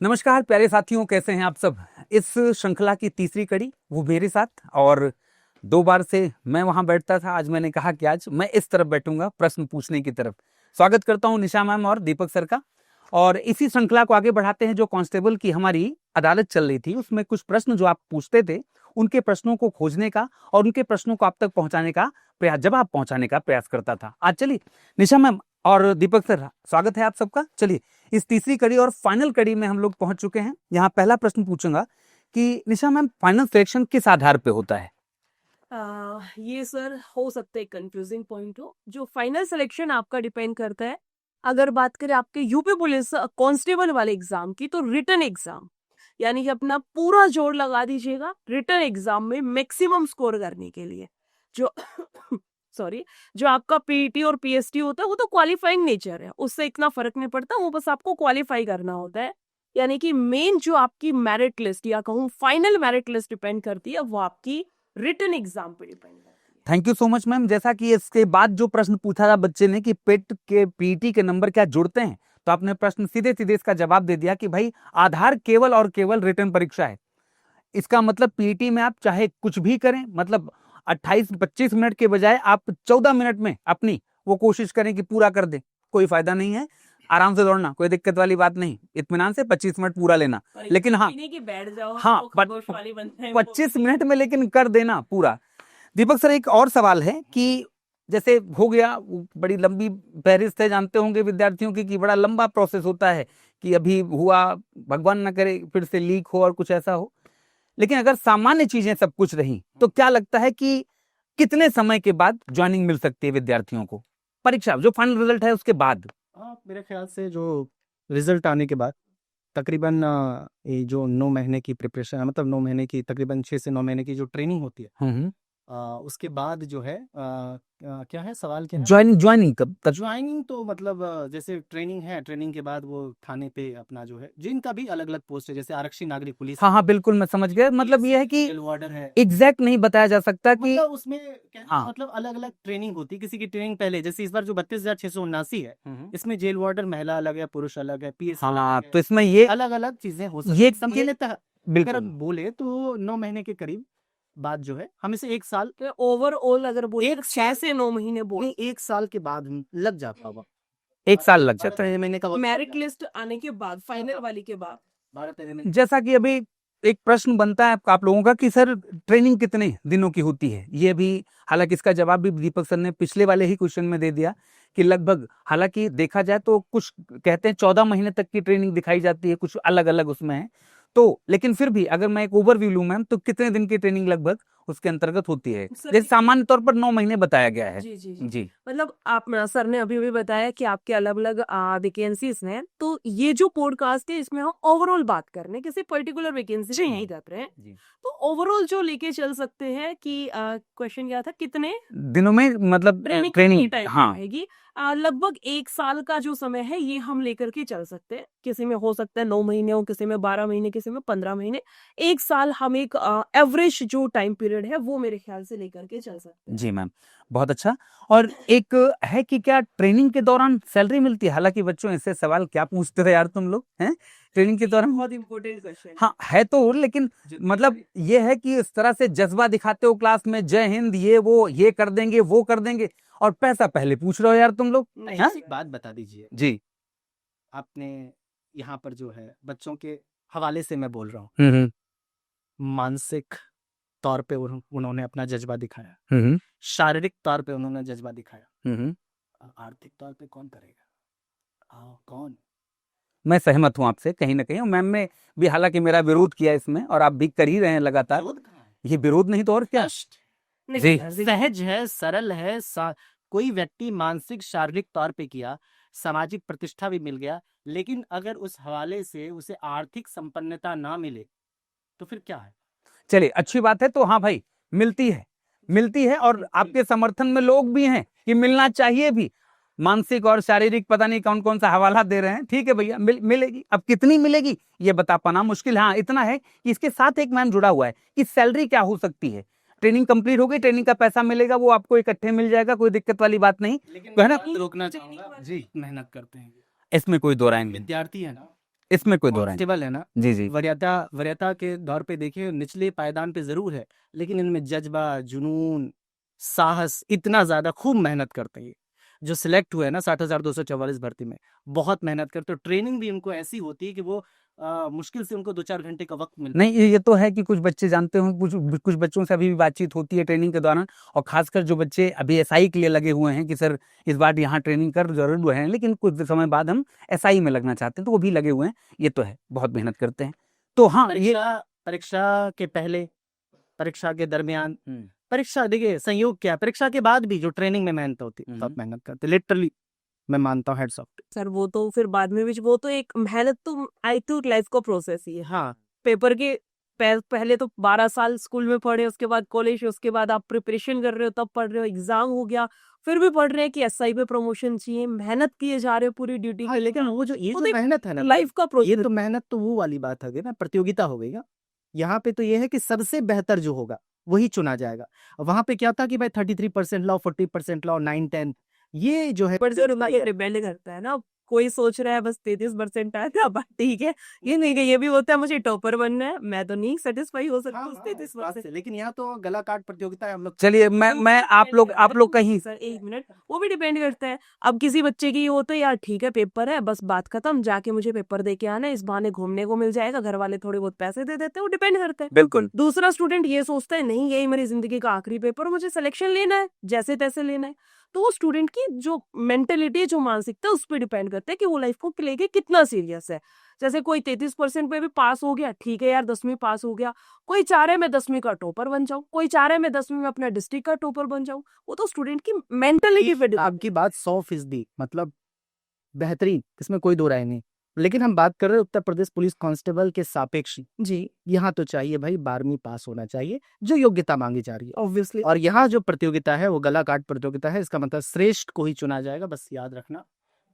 नमस्कार प्यारे साथियों, कैसे हैं आप सब। इस श्रृंखला की तीसरी कड़ी वो मेरे साथ, और 2 बार से मैं वहां बैठता था। आज मैंने कहा कि आज मैं इस तरफ बैठूंगा, प्रश्न पूछने की तरफ। स्वागत करता हूं निशा मैम और दीपक सर का। और इसी श्रृंखला को आगे बढ़ाते हैं। जो कांस्टेबल की हमारी अदालत चल रही थी, उसमें कुछ प्रश्न जो आप पूछते थे, उनके प्रश्नों को खोजने का और उनके प्रश्नों को आप तक पहुंचाने का प्रयास, जवाब पहुंचाने का प्रयास करता था। आज चलिए निशा मैम और दीपक सर, स्वागत है आप सबका। चलिए इस तीसरी कड़ी और फाइनल कड़ी में हम लोग पहुंच चुके हैं। यहाँ पहला प्रश्न पूछूंगा कि निशा मैम, फाइनल सिलेक्शन किस आधार पे होता है? ये सर हो सकता है कंफ्यूजिंग पॉइंट हो। जो फाइनल सिलेक्शन आपका डिपेंड करता है, अगर बात करें आपके यूपी पुलिस कांस्टेबल वाले एग्जाम की, तो रिटन एग्जाम, यानी कि अपना पूरा जोर लगा दीजिएगा रिटन एग्जाम में मैक्सिमम स्कोर करने के लिए। जो सॉरी, जो आपका पीटी और पीएसटी होता है वो तो क्वालिफाइंग नेचर है, उससे इतना फर्क नहीं पड़ता, वो बस आपको क्वालिफाई करना होता है। यानी कि मेन जो आपकी मेरिट लिस्ट या कहूँ फाइनल मेरिट लिस्ट डिपेंड करती है, वो आपकी रिटन एग्जाम पे डिपेंड करती है। Thank you so much ma'am. जैसा कि इसके बाद जो प्रश्न पूछा था बच्चे ने कि पेट के पीटी के नंबर क्या जुड़ते हैं, तो आपने प्रश्न सीधे सीधे इसका जवाब दे दिया कि भाई आधार केवल और केवल रिटन परीक्षा है। इसका मतलब पीटी में आप चाहे कुछ भी करें, मतलब 28-25 मिनट के बजाय आप 14 मिनट में अपनी वो कोशिश करें कि पूरा कर दें, कोई फायदा नहीं है। आराम से दौड़ना, कोई दिक्कत वाली बात नहीं, इत्मीनान से 25 मिनट पूरा लेना। लेकिन हाँ, बैठ जाओ, हाँ, 25 मिनट में लेकिन कर देना पूरा। दीपक सर, एक और सवाल है कि जैसे हो गया, बड़ी लंबी फहरिस्त है, जानते होंगे विद्यार्थियों की कि बड़ा लंबा प्रोसेस होता है कि अभी हुआ, भगवान ना करे फिर से लीक हो और कुछ ऐसा हो। लेकिन अगर सामान्य चीजें सब कुछ रही, तो क्या लगता है कि कितने समय के बाद ज्वाइनिंग मिल सकती है विद्यार्थियों को, परीक्षा जो फाइनल रिजल्ट है उसके बाद? मेरे ख्याल से जो रिजल्ट आने के बाद तकरीबन ये जो 9 महीने की प्रिपरेशन है, मतलब 9 महीने की, तकरीबन 6 से 9 महीने की जो ट्रेनिंग होती है, उसके बाद जो है क्या है सवाल, क्या है? ज्वाइनिंग कब तक? ज्वाइनिंग तो मतलब जैसे ट्रेनिंग है, ट्रेनिंग के बाद वो थाने पे अपना जो है, जिनका भी अलग अलग पोस्ट है, जैसे आरक्षी नागरिक पुलिस, हाँ हाँ बिल्कुल, मैं समझ गया। मतलब ये है कि जेल वार्डर है, एग्जैक्ट नहीं बताया जा सकता कि मतलब उसमें हाँ, मतलब अलग अलग ट्रेनिंग होती है। किसी की ट्रेनिंग पहले, जैसे इस बार जो 32,679 है, इसमें जेल वार्डर महिला अलग है, पुरुष अलग है, पीएस हाँ, तो इसमें ये अलग अलग चीजें हो सकती ये है। समझने तक अगर बिल्कुल बोले तो 9 महीने के करीब बाद जो है, हम इसे 1 साल, तो ओवरऑल अगर बोले 6 से 9 महीने बोले, 1 साल के बाद लग जाता होगा। 1 साल लग जाता है। 12 महीने का मेरिट लिस्ट आने के बाद, फाइनल वाली के बाद। 12-13 महीने। जैसा कि अभी एक प्रश्न बनता है आप लोगों का कि सर ट्रेनिंग कितने दिनों की होती है, ये भी, हालांकि इसका जवाब भी दीपक सर ने पिछले वाले ही क्वेश्चन में दे दिया कि लगभग, हालांकि देखा जाए तो कुछ कहते हैं 14 महीने तक की ट्रेनिंग दिखाई जाती है, कुछ अलग अलग उसमें है। तो लेकिन फिर भी अगर मैं एक ओवरव्यू लूं मैम, तो कितने दिन की ट्रेनिंग लगभग उसके अंतर्गत होती है? जैसे सामान्य तौर पर 9 महीने बताया गया है। जी जी जी, मतलब आप, सर ने अभी भी बताया कि आपके अलग अलग वैकेंसीज हैं, तो ये जो पॉडकास्ट है इसमें हम ओवरऑल बात कर रहे हैं, किसी पर्टिकुलर वैकेंसी से नहीं कर रहे हैं। जी। तो ओवरऑल जो लेके चल सकते हैं कि क्वेश्चन क्या था, कितने दिनों में मतलब ट्रेनिंग, टाइम हाँ, रहेगी? लगभग 1 साल का जो समय है ये हम लेकर के चल सकते हैं। किसी में हो सकता है 9 महीने हो, किसी में 12 महीने, किसी में 15 महीने। 1 साल हम एक एवरेज जो टाइम पीरियड है वो मेरे ख्याल से लेकर के चल सकते हैं। जी मैम, बहुत अच्छा। और एक है कि क्या ट्रेनिंग के दौरान सैलरी मिलती है? हालांकि बच्चों, ऐसे सवाल क्या पूछते थे यार तुम लोग, हैं ट्रेनिंग के दौरान? बहुत इंपॉर्टेंट क्वेश्चन। हाँ है तो, लेकिन मतलब ये है कि इस तरह से जज्बा दिखाते हो क्लास में, जय हिंद, ये वो, ये कर देंगे, वो कर देंगे, और पैसा पहले पूछ रहे हो यार तुम लोग। हाँ? एक बात बता दीजिए जी, आपने, यहाँ पर जो है बच्चों के हवाले से मैं बोल रहा हूँ, हम्म, मानसिक तौर पे उन्होंने अपना जज्बा दिखाया, हम्म, शारीरिक तौर पे उन्होंने जज्बा दिखाया, हम्म, आर्थिक तौर पे कौन करेगा? कौन? मैं सहमत हूँ आपसे कहीं ना कहीं। मैम ने भी हालांकि मेरा विरोध किया इसमें, और आप भी कर ही रहे हैं लगातार। विरोध कहाँ है? ये विरोध नहीं तो और क्या? जी, सहज है, सरल है, कोई व्यक्ति मानसिक शारीरिक तौर पे किया, सामाजिक प्रतिष्ठा भी मिल गया, लेकिन अगर उस हवाले से उसे आर्थिक संपन्नता ना मिले तो फिर क्या है? चलिए अच्छी बात है। तो हाँ भाई, मिलती है, मिलती है, और आपके समर्थन में लोग भी हैं कि मिलना चाहिए भी। मानसिक और शारीरिक पता नहीं कौन कौन सा हवाला दे रहे हैं, ठीक है भैया, मिलेगी। अब कितनी मिलेगी ये बता पाना मुश्किल है। हाँ इतना है कि इसके साथ एक मैम जुड़ा हुआ है कि सैलरी क्या हो सकती है। ट्रेनिंग कंप्लीट हो गई, ट्रेनिंग का पैसा मिलेगा, वो आपको इकट्ठे मिल जाएगा, कोई दिक्कत वाली बात नहीं, लेकिन तो है ना? रोकना चाहूंगा जी, मेहनत करते हैं, इसमें कोई दो राय नहीं। विद्यार्थी है ना, इसमें कोई दो राय कांस्टेबल है ना, नहीं। जी जी वरीयता के दौर पे देखिए निचले पायदान पे जरूर है, लेकिन इनमें जज्बा, जुनून, साहस इतना ज्यादा, खूब मेहनत करते हैं ये। जो सिलेक्ट हुए ना 60,244 भर्ती में, बहुत मेहनत करते, ट्रेनिंग भी उनको ऐसी होती है कि वो मुश्किल से उनको 2-4 घंटे का वक्त मिलता है। नहीं, ये तो है कि कुछ बच्चे जानते हो, कुछ बच्चों से अभी भी बातचीत होती है ट्रेनिंग के दौरान, और खासकर जो बच्चे अभी एसआई के लिए लगे हुए हैं कि सर इस बार यहाँ ट्रेनिंग कर जरूर है, लेकिन कुछ समय बाद हम एसआई में लगना चाहते हैं, तो वो भी लगे हुए हैं। ये तो है, बहुत मेहनत करते हैं। तो हाँ, ये परीक्षा के पहले, परीक्षा के दरमियान, परीक्षा देखिए संयोग क्या है, परीक्षा के बाद भी जो ट्रेनिंग में मेहनत होती है, सब मेहनत करते लिटरली, मैं मानता हूँ हेड्स ऑफ। सर वो तो फिर बाद में भी वो तो एक मेहनत, तो आई थिंक लाइफ का प्रोसेस ही है। हाँ, पेपर के पहले तो 12 साल स्कूल में पढ़े, उसके बाद कॉलेज, उसके बाद आप प्रिपरेशन कर रहे हो, तब पढ़ रहे हो, एग्जाम हो गया, फिर भी पढ़ रहे हैं कि एसआई पे प्रमोशन चाहिए, मेहनत किए जा रहे हो पूरी ड्यूटी। हाँ, लेकिन वो जो ये वो जो तो एक मेहनत है ना, लाइफ का ये प्रोसेस। तो मेहनत तो वो वाली बात है ना, प्रतियोगिता हो गई ना। यहाँ पे तो ये है कि सबसे बेहतर जो होगा वही चुना जाएगा। वहां पे क्या था कि भाई 33% लाओ, 40% लाओ, 9-10, ये जो है पर सर ये डिपेंड करता है ना, कोई सोच रहा है बस 33% आया था, बात ठीक है, ये नहीं कि ये भी होता है मुझे टॉपर बनना है, मैं तो नहीं सेटिस्फाई हो सकता उस 33%। लेकिन यहाँ तो गला काट प्रतियोगिता है हम लोग। चलिए, मैं आप लोग कहीं सर एक मिनट, वो भी डिपेंड करता है। अब किसी बच्चे की हो तो यार ठीक है, पेपर है, बस बात खत्म, जाके मुझे पेपर दे के आना है, इस बहाने घूमने को मिल जाएगा, घर वाले थोड़े बहुत पैसे दे देते हैं, वो डिपेंड करता है। बिल्कुल दूसरा स्टूडेंट ये सोचता है नहीं यही मेरी जिंदगी का आखिरी पेपर, मुझे सिलेक्शन लेना है, जैसे तैसे लेना है, तो वो स्टूडेंट की जो मेंटेलिटी, जो मानसिकता है, उस पर डिपेंड करता है कि वो लाइफ को लेके कितना सीरियस है। जैसे कोई 33% पे भी पास हो गया, ठीक है यार 10वीं पास हो गया, कोई चाह रहा है मैं 10वीं का टॉपर बन जाऊं, कोई चाह रहा है मैं 10वीं में अपना डिस्ट्रिक्ट का टॉपर बन जाऊं, वो तो स्टूडेंट की मेंटलिटी पे आपकी बात 100% मतलब बेहतरीन, इसमें कोई दो राय नहीं। लेकिन हम बात कर रहे हैं उत्तर प्रदेश पुलिस कांस्टेबल के सापेक्ष। जी यहाँ तो चाहिए भाई 12वीं पास होना चाहिए, जो योग्यता मांगी जा रही है। ऑब्वियसली। और यहाँ जो प्रतियोगिता है वो गला काट प्रतियोगिता है, इसका मतलब श्रेष्ठ को ही चुना जाएगा, बस याद रखना।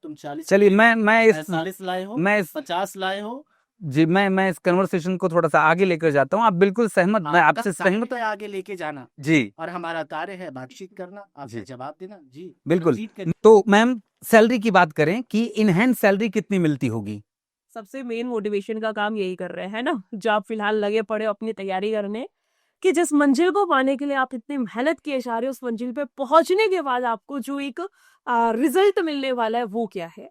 तुम 40, चलिए, मैं 45 लाए हो, मैं 50 लाए हो, जी मैं इस कन्वर्सेशन को थोड़ा सा आगे लेकर जाता हूँ। आप बिल्कुल सहमत, मैं आपसे सहमत। तो आगे लेके जाना जी और हमारा कार्य है बातचीत करना, आपसे जी। जवाब देना। जी बिल्कुल। proceed करिए। तो मैम, सैलरी की बात करें कि इन हैंड सैलरी कितनी मिलती होगी? सबसे मेन मोटिवेशन का काम यही कर रहे हैं ना, जो आप फिलहाल लगे पड़े हो अपनी तैयारी करने, कि जिस मंजिल को पाने के लिए आप इतनी मेहनत किए जा रहे हो, उस मंजिल पे पहुंचने के बाद आपको जो एक रिजल्ट मिलने वाला है वो क्या है।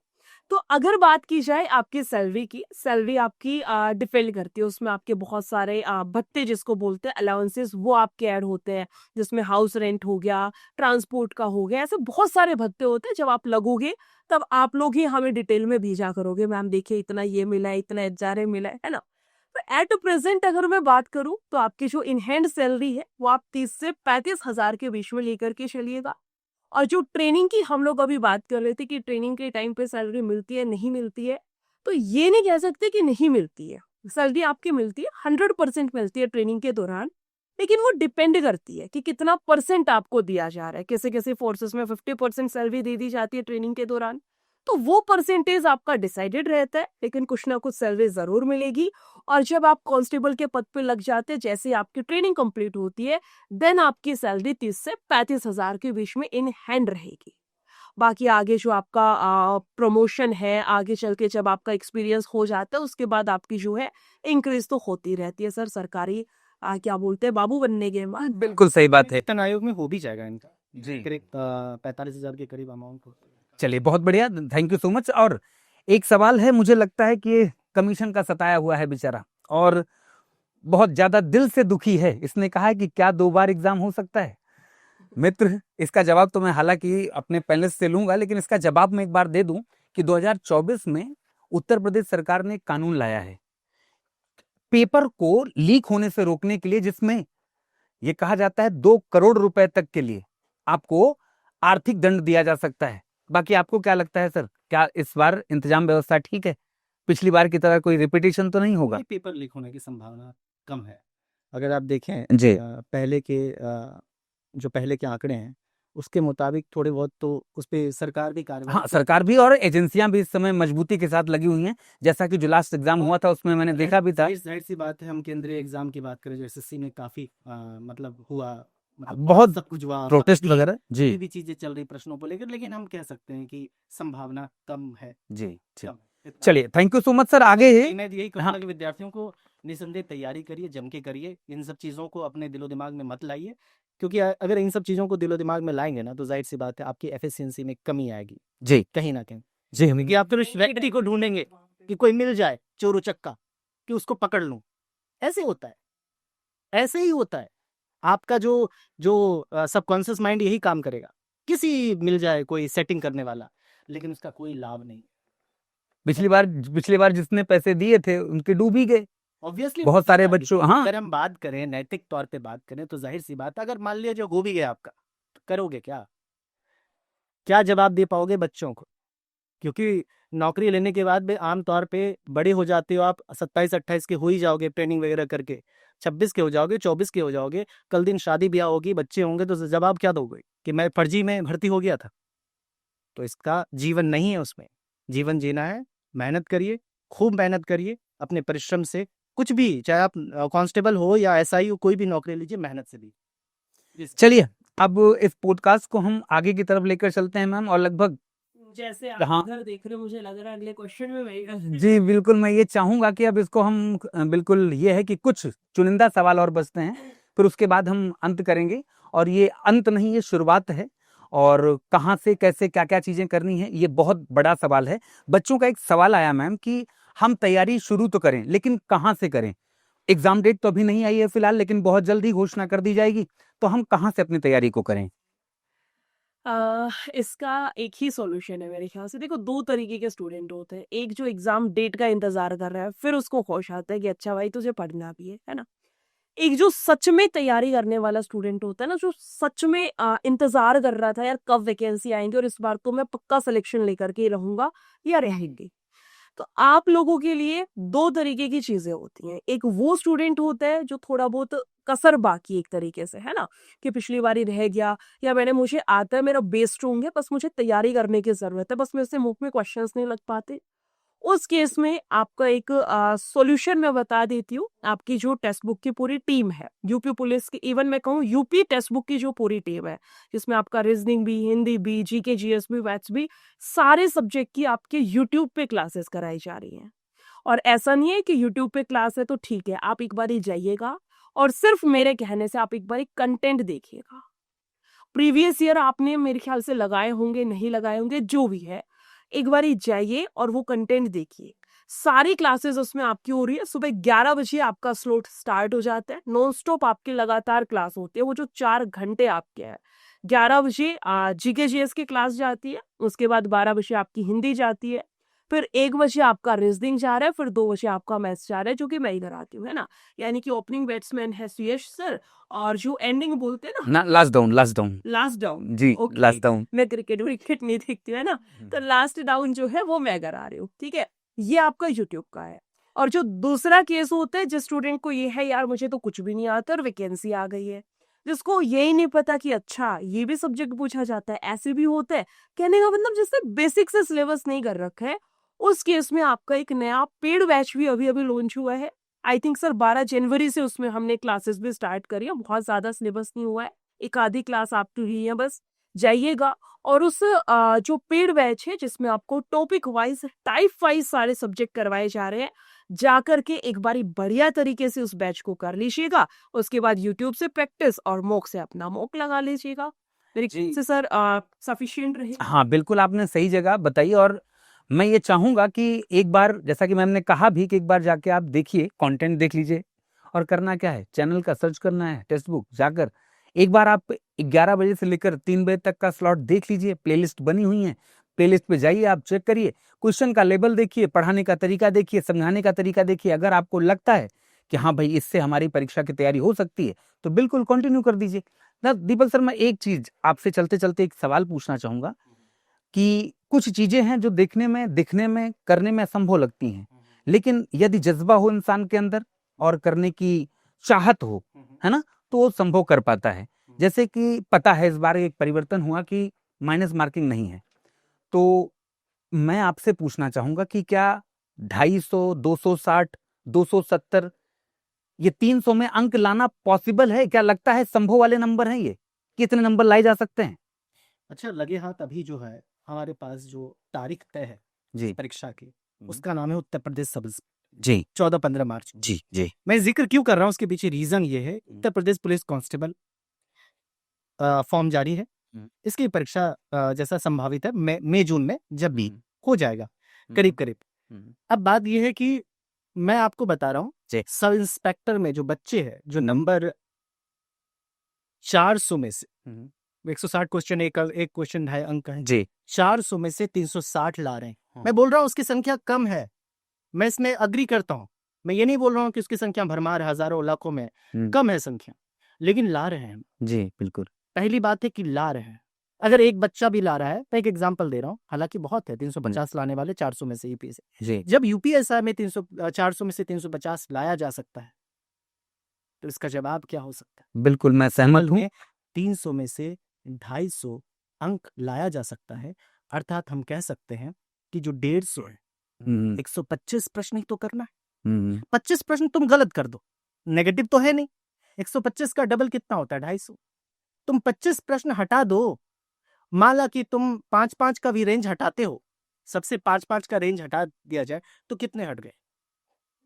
तो अगर बात की जाए आपकी सैलरी की, सैलरी आपकी डिपेंड करती है, उसमें आपके बहुत सारे भत्ते जिसको बोलते हैं अलाउंसेस, वो आपके ऐड होते हैं, जिसमें हाउस रेंट हो गया, ट्रांसपोर्ट का हो गया, ऐसे बहुत सारे भत्ते होते हैं। जब आप लगोगे तब आप लोग ही हमें डिटेल में भेजा करोगे, मैम देखिए इतना ये मिला है, इतना एचआरए मिला है ना। तो एट प्रेजेंट अगर मैं बात करूं तो आपकी जो इन हैंड सैलरी है वो आप 30 से 35 हजार के बीच में लेकर के चलिएगा। और जो ट्रेनिंग की हम लोग अभी बात कर रहे थे कि ट्रेनिंग के टाइम पे सैलरी मिलती है नहीं मिलती है, तो ये नहीं कह सकते कि नहीं मिलती है, सैलरी आपकी मिलती है, 100% मिलती है ट्रेनिंग के दौरान। लेकिन वो डिपेंड करती है कि कितना परसेंट आपको दिया जा रहा है। किसी किसी फोर्सेस में 50% सैलरी दे दी जाती है ट्रेनिंग के दौरान, तो वो परसेंटेज आपका डिसाइडेड रहता है, लेकिन कुछ ना कुछ सैलरी जरूर मिलेगी। और जब आप कांस्टेबल के पद पे लग जाते हैं, जैसे आपकी ट्रेनिंग कंप्लीट होती है, देन आपकी सैलरी 30 से 35 हजार के बीच में इन हैंड रहेगी। बाकी आगे जो आपका प्रमोशन है, आगे चल के जब आपका एक्सपीरियंस हो जाता है, उसके बाद आपकी जो है इंक्रीज तो होती रहती है सर, सरकारी क्या बोलते हैं बाबू बनने के बाद। बिल्कुल सही बात है। वेतन आयोग में हो भी जाएगा इनका जी, करीब 45,000 के करीब अमाउंट हो। चलिए बहुत बढ़िया, थैंक यू सो मच। और एक सवाल है, मुझे लगता है कि ये कमीशन का सताया हुआ है बेचारा, और बहुत ज्यादा दिल से दुखी है। इसने कहा है कि क्या 2 बार एग्जाम हो सकता है? मित्र, इसका जवाब तो मैं हालांकि अपने पैनलिस्ट से लूंगा, लेकिन इसका जवाब मैं एक बार दे दूं कि 2024 में उत्तर प्रदेश सरकार ने कानून लाया है पेपर को लीक होने से रोकने के लिए, जिसमें यह कहा जाता है 2 करोड़ रुपए तक के लिए आपको आर्थिक दंड दिया जा सकता है। बाकी आपको क्या लगता है सर, क्या इस बार इंतजाम व्यवस्था ठीक है? पिछली बार की तरह कोई रिपीटिशन तो नहीं होगा? पेपर लीक होने की संभावना कम है। अगर आप देखें जी, जो पहले के आंकड़े हैं उसके मुताबिक थोड़े बहुत तो उस पे सरकार भी कार्रवाई। हाँ, सरकार भी और एजेंसियां भी इस समय मजबूती के साथ लगी हुई हैं। जैसा कि जो लास्ट एग्जाम हुआ था उसमें मैंने देखा भी था। जाहिर सी बात है, हम केंद्रीय एग्जाम की बात करें जो एसएससी में काफी मतलब हुआ, मतलब बहुत सब कुछ हुआ, प्रोटेस्ट वगैरह। जी भी चीजें चल रही प्रश्नों को लेकर, लेकिन हम कह सकते हैं कि संभावना कम है। जी, ठीक। इतना। चलिए, thank you so much sir. आगे मैं यही कहूंगा हाँ। कि विद्यार्थियों को निसंदेह तैयारी करिए, जम के करिए, इन सब चीज़ों को अपने दिलो दिमाग में मत लाइए, क्योंकि अगर इन सब चीज़ों को दिलो दिमाग में लाएंगे ना, तो जाहिर सी बात है आपकी एफिशिएंसी में कमी आएगी जी कहीं ना कहीं। जी हम कि आप तो उस व्यक्ति को ढूंढेंगे कि कोई मिल जाए चोर उचक्का कि उसको पकड़ लूं, ऐसे होता है, ऐसे ही होता है। आपका जो जो सबकॉन्शियस माइंड यही काम करेगा, किसी मिल जाए कोई सेटिंग करने वाला, लेकिन उसका कोई लाभ नहीं। पिछली बार जिसने पैसे दिए थे उनके डूब ही गए ऑब्वियसली बहुत सारे बच्चों। हाँ अगर हम बात करें नैतिक तौर पे बात करें, तो जाहिर सी बात है, अगर मान लिया जो हो भी गया आपका, तो करोगे क्या? क्या जवाब दे पाओगे बच्चों को? क्योंकि नौकरी लेने के बाद भी आम तौर पे बड़े हो जाते हो आप, 27-28 के हो ही जाओगे ट्रेनिंग वगैरह करके, 26 के हो जाओगे, 24 के हो जाओगे, कल दिन शादी ब्याह होगी, बच्चे होंगे, तो जवाब क्या दोगे कि मैं फर्जी में भर्ती हो गया था? तो इसका जीवन नहीं है, उसमें जीवन जीना है। मेहनत करिए, खूब मेहनत करिए, अपने परिश्रम से कुछ भी, चाहे आप कांस्टेबल हो या एसआई हो, कोई भी नौकरी लीजिए, मेहनत से ली। चलिए, अब इस पॉडकास्ट को हम आगे की तरफ लेकर चलते हैं मैम, और लगभग जैसे आप हाँ। इधर देख रहे हो, मुझे लग रहा है अगले क्वेश्चन में वही जी बिल्कुल, मैं ये चाहूंगा कि अब इसको हम बिल्कुल, ये है कि कुछ चुनिंदा सवाल और बचते हैं, फिर उसके बाद हम अंत करेंगे। और ये अंत नहीं, ये शुरुआत है, और कहाँ से कैसे क्या क्या चीजें करनी है, ये बहुत बड़ा सवाल है। बच्चों का एक सवाल आया मैम कि हम तैयारी शुरू तो करें, लेकिन कहाँ से करें? एग्जाम डेट तो अभी नहीं आई है फिलहाल, लेकिन बहुत जल्दी घोषणा कर दी जाएगी, तो हम कहाँ से अपनी तैयारी को करें? इसका एक ही सॉल्यूशन है मेरे ख्याल से। देखो, दो तरीके के स्टूडेंट होते हैं। एक जो एग्जाम डेट का इंतजार कर रहा है, फिर उसको होश आता है कि अच्छा भाई तुझे पढ़ना भी है ना। एक जो सच में तैयारी करने वाला स्टूडेंट होता है ना, जो सच में इंतजार कर रहा था यार कब वैकेंसी आएंगे और इस बार तो मैं पक्का सिलेक्शन लेकर के रहूंगा या रहेंगे। तो आप लोगों के लिए दो तरीके की चीजें होती हैं। एक वो स्टूडेंट होता है जो थोड़ा बहुत कसर बाकी एक तरीके से, है ना, कि पिछली बारी रह गया, या मुझे आता है, मेरा बेस स्ट्रोंग है, बस मुझे तैयारी करने की जरूरत है, बस मेरे से मुंह में क्वेश्चंस नहीं लग पाते। उस केस में आपका एक सॉल्यूशन मैं बता देती हूँ। आपकी जो टेक्स्ट बुक की पूरी टीम है, यूपी पुलिस की, इवन मैं कहूँ यूपी टेक्स्ट बुक की जो पूरी टीम है, जिसमें आपका रीजनिंग भी, हिंदी भी, जीके जीएस भी, मैथ्स भी, सारे सब्जेक्ट की आपके यूट्यूब पे क्लासेस कराई जा रही हैं। और ऐसा नहीं है कि यूट्यूब पे क्लास है तो ठीक है, आप एक बार ही जाइएगा और सिर्फ मेरे कहने से आप एक बार कंटेंट देखिएगा। प्रीवियस ईयर आपने मेरे ख्याल से लगाए होंगे, नहीं लगाए होंगे, जो भी है, एक बार ही जाइए और वो कंटेंट देखिए। सारी क्लासेस उसमें आपकी हो रही है। सुबह 11 बजे आपका स्लॉट स्टार्ट हो जाता है, नॉन स्टॉप आपकी लगातार क्लास होती है। वो जो 4 घंटे आपके है, 11 बजे जीके जीएस की क्लास जाती है, उसके बाद 12 बजे आपकी हिंदी जाती है, फिर 1 बजे आपका रीजनिंग जा रहा है, फिर 2 बजे आपका मैथ्स जा रहा है, जो कि मैं ही कराती हूँ, है ना। यानी कि ओपनिंग बैट्समैन है सुयश सर, और जो एंडिंग बोलते हैं ना, लास्ट डाउन लास्ट डाउन जी, ओके। Last down. मैं क्रिकेट नहीं देखती हूँ, है ना, तो लास्ट डाउन जो है वो मैं करा रही हूँ, ठीक है। ये आपका यूट्यूब का है। और जो दूसरा केस होता है, जिस स्टूडेंट को ये है यार मुझे तो कुछ भी नहीं आता और वैकेंसी आ गई है, जिसको यही नहीं पता कि अच्छा ये भी सब्जेक्ट पूछा जाता है, ऐसे भी होता है, कहने का मतलब जिससे बेसिक से सिलेबस नहीं कर रखा है, उस केस में आपका एक नया पेड बैच भी अभी अभी लॉन्च हुआ है। आई थिंक सर 12 जनवरी से उसमें हमने क्लासेस भी स्टार्ट करी है। बहुत ज्यादा सिलेबस नहीं हुआ है, एक आधी क्लास आप तो ही है, बस जाइएगा। और उस जो पेड बैच है, जिसमें आपको टॉपिक वाइज, टाइप वाइज सारे सब्जेक्ट करवाए जा रहे हैं, जाकर के एक बारी बढ़िया तरीके से उस बैच को कर लीजिएगा। उसके बाद यूट्यूब से प्रैक्टिस और मॉक से अपना मॉक लगा लीजिएगा। मेरे ख्याल से सर सफिशिएंट रहेगा। हाँ बिल्कुल, आपने सही जगह बताई। और मैं ये चाहूंगा कि एक बार, जैसा कि मैम ने कहा भी, कि एक बार जाके आप देखिए, कंटेंट देख लीजिए। और करना क्या है, चैनल का सर्च करना है, टेक्स्ट बुक जाकर एक बार आप 11 बजे से लेकर 3 बजे तक का स्लॉट देख लीजिए। प्लेलिस्ट बनी हुई है, प्लेलिस्ट पे जाइए, आप चेक करिए, क्वेश्चन का लेवल देखिए, पढ़ाने का तरीका देखिए, समझाने का तरीका देखिए। अगर आपको लगता है कि हाँ भाई इससे हमारी परीक्षा की तैयारी हो सकती है, तो बिल्कुल कंटिन्यू कर दीजिए ना। दीपक सर, मैं एक चीज आपसे चलते चलते एक सवाल पूछना चाहूंगा कि कुछ चीजें हैं जो देखने में, दिखने में, करने में असंभव लगती हैं, लेकिन यदि जज्बा हो इंसान के अंदर और करने की चाहत हो, है ना, तो वो संभव कर पाता है। जैसे कि पता है इस बार एक परिवर्तन हुआ कि माइनस मार्किंग नहीं है, तो मैं आपसे पूछना चाहूंगा कि क्या 250, 260, 270, ये 300 में अंक लाना पॉसिबल है? क्या लगता है संभव वाले नंबर हैं ये? कितने नंबर लाए जा सकते हैं? अच्छा, लगे हाथ अभी जो है हमारे पास जो तारीख तय है जी परीक्षा की, उसका नाम है उत्तर प्रदेश सब इंस्पेक्टर, जी 14-15 मार्च। जी जी मैं जिक्र क्यों कर रहा हूँ उसके पीछे रीजन ये है, Uttar Pradesh police constable form जारी है। इसकी परीक्षा जैसा संभावित है मई जून में जब भी हो जाएगा करीब करीब। अब बात यह है कि मैं आपको बता रहा हूँ जी। सब इंस्पेक्टर में जो बच्चे हैं जो नंबर 400 में से 160 क्वेश्चन, एक क्वेश्चन 2.5 अंक है जी 400 में से 360 ला रहे हैं। मैं बोल रहा हूँ उसकी संख्या कम है, मैं इसमें अग्री करता हूँ। मैं ये नहीं बोल रहा हूँ कि उसकी संख्या भरमार हजारों लाखों में कम है संख्या, लेकिन ला रहे हैं। जी बिल्कुल पहली बात है कि ला रहे हैं। अगर एक बच्चा भी ला रहा है, मैं एक एग्जांपल दे रहा हूँ, हालांकि बहुत है 350 लाने वाले 400 में से यूपी से। जी जब यूपीएसआई में 400 में से 350 लाया जा सकता है तो इसका जवाब क्या हो सकता है? बिल्कुल मैं सहमत हूँ। 300 में से 250 अंक लाया जा सकता है, अर्थात हम कह सकते हैं कि जो 150 है 125 प्रश्न ही तो करना है। 25 प्रश्न तुम गलत कर दो, नेगेटिव तो है नहीं। 125 का डबल कितना होता है? 250। तुम 25 प्रश्न हटा दो, मान ला कि तुम 5-5 का भी रेंज हटाते हो, सबसे 5-5 का रेंज हटा दिया जाए तो कितने हट गए?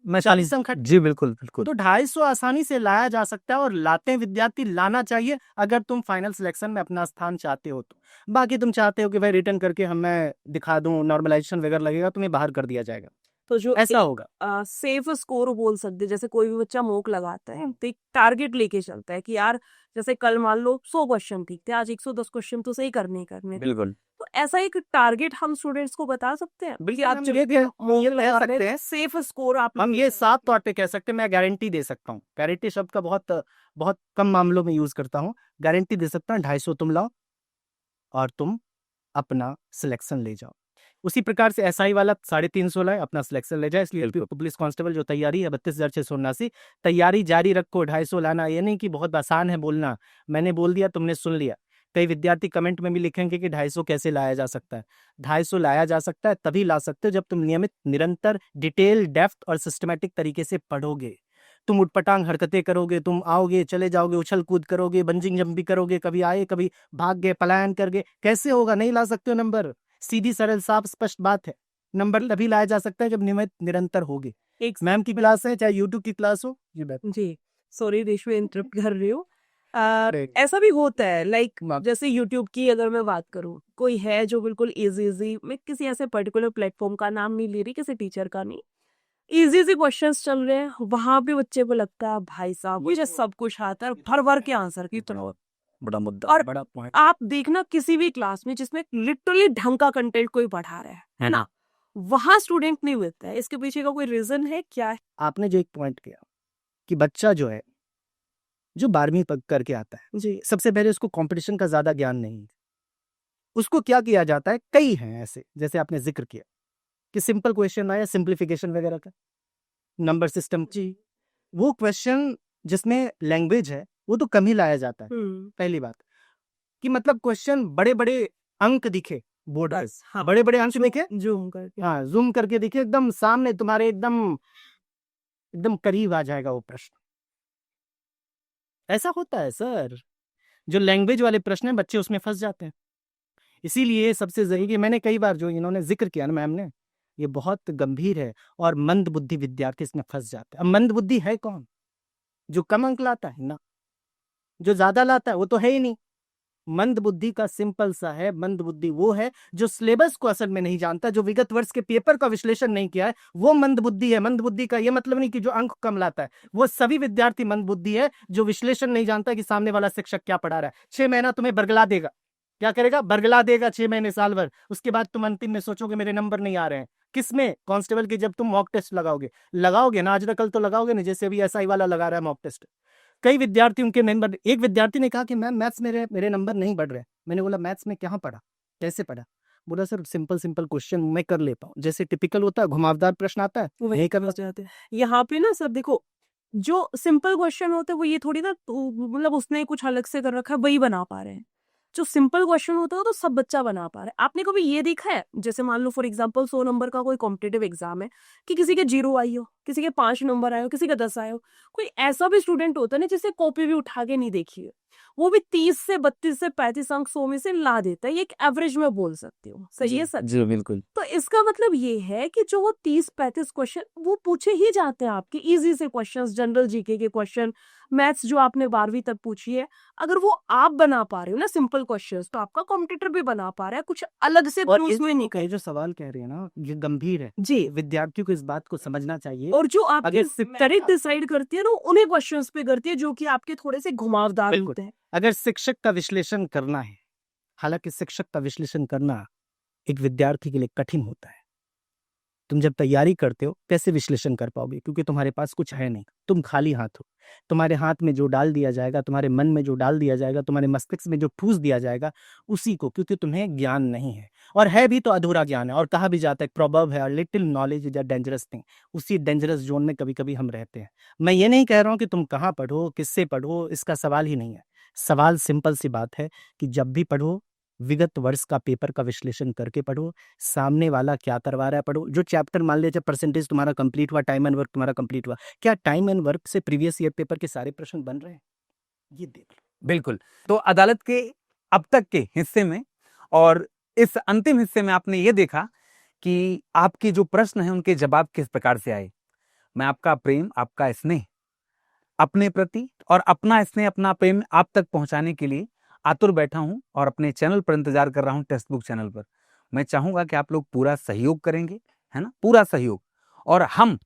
मैं 40 अंक हट। जी बिल्कुल बिल्कुल। तो 250 आसानी से लाया जा सकता है और लाते हैं विद्यार्थी, लाना चाहिए अगर तुम फाइनल सिलेक्शन में अपना स्थान चाहते हो तो। बाकी तुम चाहते हो कि भाई रिटर्न करके हमें दिखा दूं, नॉर्मलाइजेशन वगैरह लगेगा, तुम्हें बाहर कर दिया जाएगा, तो जो ऐसा होगा। सेफ स्कोर बोल सकते हैं, जैसे कोई भी बच्चा मॉक लगाता है तो एक टारगेट लेके चलता है कि यार जैसे कल मान लो 100 क्वेश्चन ठीक थे, आज 110 क्वेश्चन तो सही करने ही करने थे। बिल्कुल तो ऐसा एक टारगेट हम स्टूडेंट्स को बता सकते हैं कि बिल्कुल आप हम जब ये कह लगा सकते रहे हैं, सेफ स्कोर आप हम ये साफ तौर पे कह सकते हैं, मैं गारंटी दे सकता हूँ, गारंटी शब्द का बहुत कम मामलों में यूज करता हूँ, गारंटी दे सकता हूँ 250 तुम लाओ और तुम अपना सिलेक्शन ले जाओ। उसी प्रकार से एसआई वाला 350 लाए, अपना सिलेक्शन ले जाए। इसलिए पुलिस कांस्टेबल जो तैयारी है 32,679, तैयारी जारी रखो। 250 लाना ये नहीं कि बहुत आसान है बोलना, मैंने बोल दिया तुमने सुन लिया। कई विद्यार्थी कमेंट में भी लिखेंगे कि 250 कैसे लाया जा सकता है। 250 लाया जा सकता है तभी ला सकते हो जब तुम नियमित, निरंतर, डिटेल, डेप्थ और सिस्टमेटिक तरीके से पढ़ोगे। तुम उटपटांग हरकतें करोगे, तुम आओगे चले जाओगे, उछल कूद करोगे, बंजिंग जंप भी करोगे, कभी आए कभी भाग गए, पलायन कर गए, कैसे होगा? नहीं ला सकते हो नंबर। सीधी सरल साफ स्पष्ट बात है, नंबर तभी लाया जा सकता है जब नियमित निरंतर होगे। एक मैम की क्लास है चाहे यूट्यूब की क्लास हो, जी बात। जी सॉरी रेशमी इंटरप्ट कर रही हूँ। ऐसा भी होता है लाइक जैसे यूट्यूब की अगर मैं बात करूँ, कोई है जो बिल्कुल इजी, मैं किसी ऐसे पर्टिकुलर प्लेटफॉर्म का नाम नहीं ले रही, किसी टीचर का नहीं, इजी क्वेश्चंस चल रहे हैं, वहां भी बच्चे को लगता है भाई साहब मुझे सब कुछ आता है, भर भर के आंसर की तरह। बड़ा मुद्दा और बड़ा पॉइंट आप देखना किसी भी क्लास में जिसमें लिटरली ढंग का कंटेंट कोई पढ़ा रहा है ना, वहां स्टूडेंट नहीं मिलता है। इसके पीछे का कोई रीजन है क्या है? आपने जो एक पॉइंट किया कि बच्चा जो है जो 12वीं करके आता है जी सबसे पहले उसको कंपटीशन का ज्यादा ज्ञान नहीं है। उसको क्या किया जाता है, कई हैं ऐसे जैसे आपने जिक्र किया कि सिंपल क्वेश्चन आया, सिंप्लीफिकेशन वगैरह का, नंबर सिस्टम, जी वो क्वेश्चन जिसमें लैंग्वेज है वो तो कम ही लाया जाता है। पहली बात कि मतलब क्वेश्चन बड़े बड़े अंक दिखे बोर्ड पर, हाँ, बड़े बड़े अंक दिखे, जूम करके, हाँ जूम करके दिखे, एकदम सामने तुम्हारे, एकदम एकदम करीब आ जाएगा वो प्रश्न। ऐसा होता है सर, जो लैंग्वेज वाले प्रश्न हैं बच्चे उसमें फंस जाते हैं। इसीलिए सबसे जरूरी, मैंने कई बार जो इन्होंने जिक्र किया ना मैम ने, ये बहुत गंभीर है और मंद बुद्धि विद्यार्थी इसमें फंस जाते हैं। अब मंद बुद्धि है कौन? जो कम अंक लाता है ना, जो ज्यादा लाता है वो तो है ही नहीं। मंद बुद्धि का सिंपल सा है, मंद बुद्धि वो है जो सिलेबस को असल में नहीं जानता, जो विगत वर्ष के पेपर का विश्लेषण नहीं किया है, वो मंद बुद्धि है। मंद बुद्धि का ये मतलब नहीं कि जो अंक कम लाता है, वो सभी विद्यार्थी मंद बुद्धि है जो विश्लेषण नहीं जानता कि सामने वाला शिक्षक क्या पढ़ा रहा है। 6 महीना तुम्हें बरगला देगा, क्या करेगा? बरगला देगा 6 महीने साल भर। उसके बाद तुम अंतिम में सोचोगे मेरे नंबर नहीं आ रहे हैं। किसमें? कांस्टेबल के। जब तुम मॉक टेस्ट लगाओगे ना, आज ना कल तो लगाओगे ना, जैसे अभी एसआई वाला लगा रहा है मॉक टेस्ट। कई विद्यार्थी उनके नंबर, एक विद्यार्थी ने कहा कि मैम मैथ्स मेरे नंबर नहीं बढ़ रहे। मैंने बोला मैथ्स में क्या पढ़ा, कैसे पढ़ा? बोला सर सिंपल क्वेश्चन मैं कर लेता हूँ, जैसे टिपिकल होता है घुमावदार प्रश्न आता है वही नहीं कर जाते हैं। यहाँ पे ना सर देखो, जो सिंपल क्वेश्चन होते हैं वो ये थोड़ी ना मतलब उसने कुछ अलग से कर रखा है वही बना पा रहे हैं। जो सिंपल क्वेश्चन होता है वो तो सब बच्चा बना पा रहा है। आपने कभी ये देखा है, जैसे मान लो फॉर एग्जांपल 100 नंबर का कोई कॉम्पिटिटिव एग्जाम है, कि किसी के 0 आई हो, किसी के 5 नंबर आए हो, किसी का 10 आए हो, कोई ऐसा भी स्टूडेंट होता है ना जिसे कॉपी भी उठा के नहीं देखी है, वो भी 30 से 32 से 35 अंक 100 में से ला देता है, ये एक एवरेज में बोल सकती हूँ, सही है सर? जी बिल्कुल। तो इसका मतलब ये है कि जो वो 30-35 क्वेश्चन वो पूछे ही जाते हैं आपके, इजी से क्वेश्चंस, जनरल जीके के क्वेश्चन, मैथ्स जो आपने 12वीं तक पूछी है, अगर वो आप बना पा रहे हो ना सिंपल क्वेश्चंस, तो आपका कॉम्पिटिटर भी बना पा रहा है, कुछ अलग से और उसमें नहीं ये जो सवाल कह रही है ना, ये गंभीर है, जी। विद्यार्थियों को इस बात को समझना चाहिए। और जो आपकी अगर तरीक डिसाइड करती है ना, उन्हीं क्वेश्चंस पे करती है जो कि आपके थोड़े से घुमावदार बिल्कुल। होते हैं। अगर शिक्षक का विश्लेषण करना है, हालांकि शिक्षक का विश्लेषण करना एक विद्यार्थी के लिए कठिन होता है। तुम जब तैयारी करते हो कैसे विश्लेषण कर पाओगे, क्योंकि तुम्हारे पास कुछ है नहीं, तुम खाली हाथ हो। तुम्हारे हाथ में जो डाल दिया जाएगा, तुम्हारे मन में जो डाल दिया जाएगा, तुम्हारे मस्तिष्क में जो ठूस दिया जाएगा, उसी को, क्योंकि तुम्हें ज्ञान नहीं है, और है भी तो अधूरा ज्ञान है। और कहा भी जाता है, प्रॉवर्ब है, little knowledge is a dangerous thing. उसी डेंजरस जोन में कभी कभी हम रहते हैं। मैं ये नहीं कह रहा हूँ कि तुम कहाँ पढ़ो, किससे पढ़ो, इसका सवाल ही नहीं है। सवाल सिंपल सी बात है कि जब भी पढ़ो, विगत वर्ष का पेपर का विश्लेषण करके पढ़ो, सामने वाला क्या करवा रहा है पढ़ो। जो चैप्टर मान लीजिए परसेंटेज तुम्हारा कंप्लीट हुआ, टाइम एंड वर्क तुम्हारा कंप्लीट हुआ, क्या टाइम एंड वर्क से प्रीवियस ईयर पेपर के सारे प्रश्न बन रहे हैं, ये देख लो। बिल्कुल। तो अदालत के अब तक के हिस्से में और इस अंतिम हिस्से में आपने ये देखा कि आपके जो प्रश्न हैं उनके जवाब किस प्रकार से आए। मैं आपका प्रेम, आपका स्नेह अपने प्रति और अपना स्नेह, अपना प्रेम आप तक पहुंचाने के लिए आतुर बैठा हूं और अपने चैनल पर इंतजार कर रहा हूं, टेक्स्ट बुक चैनल पर। मैं चाहूंगा कि आप लोग पूरा सहयोग करेंगे, है ना, पूरा सहयोग। और हम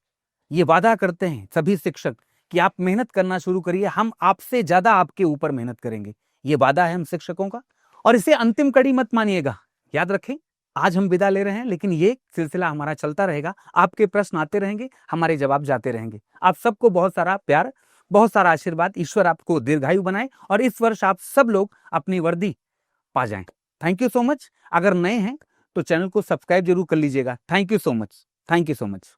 ये वादा करते हैं सभी शिक्षक कि आप मेहनत करना शुरू करिए, हम आपसे ज्यादा आपके ऊपर मेहनत करेंगे। ये वादा है हम शिक्षकों का, और इसे अंतिम कड़ी मत मानिएगा। याद रखें, आज हम विदा ले रहे हैं, लेकिन ये सिलसिला हमारा चलता रहेगा। आपके प्रश्न आते रहेंगे, हमारे जवाब जाते रहेंगे। आप सबको बहुत सारा प्यार, बहुत सारा आशीर्वाद। ईश्वर आपको दीर्घायु बनाए और इस वर्ष आप सब लोग अपनी वर्दी पा जाएं। Thank you so much. अगर नए हैं तो चैनल को सब्सक्राइब जरूर कर लीजिएगा। Thank you so much. Thank you so much.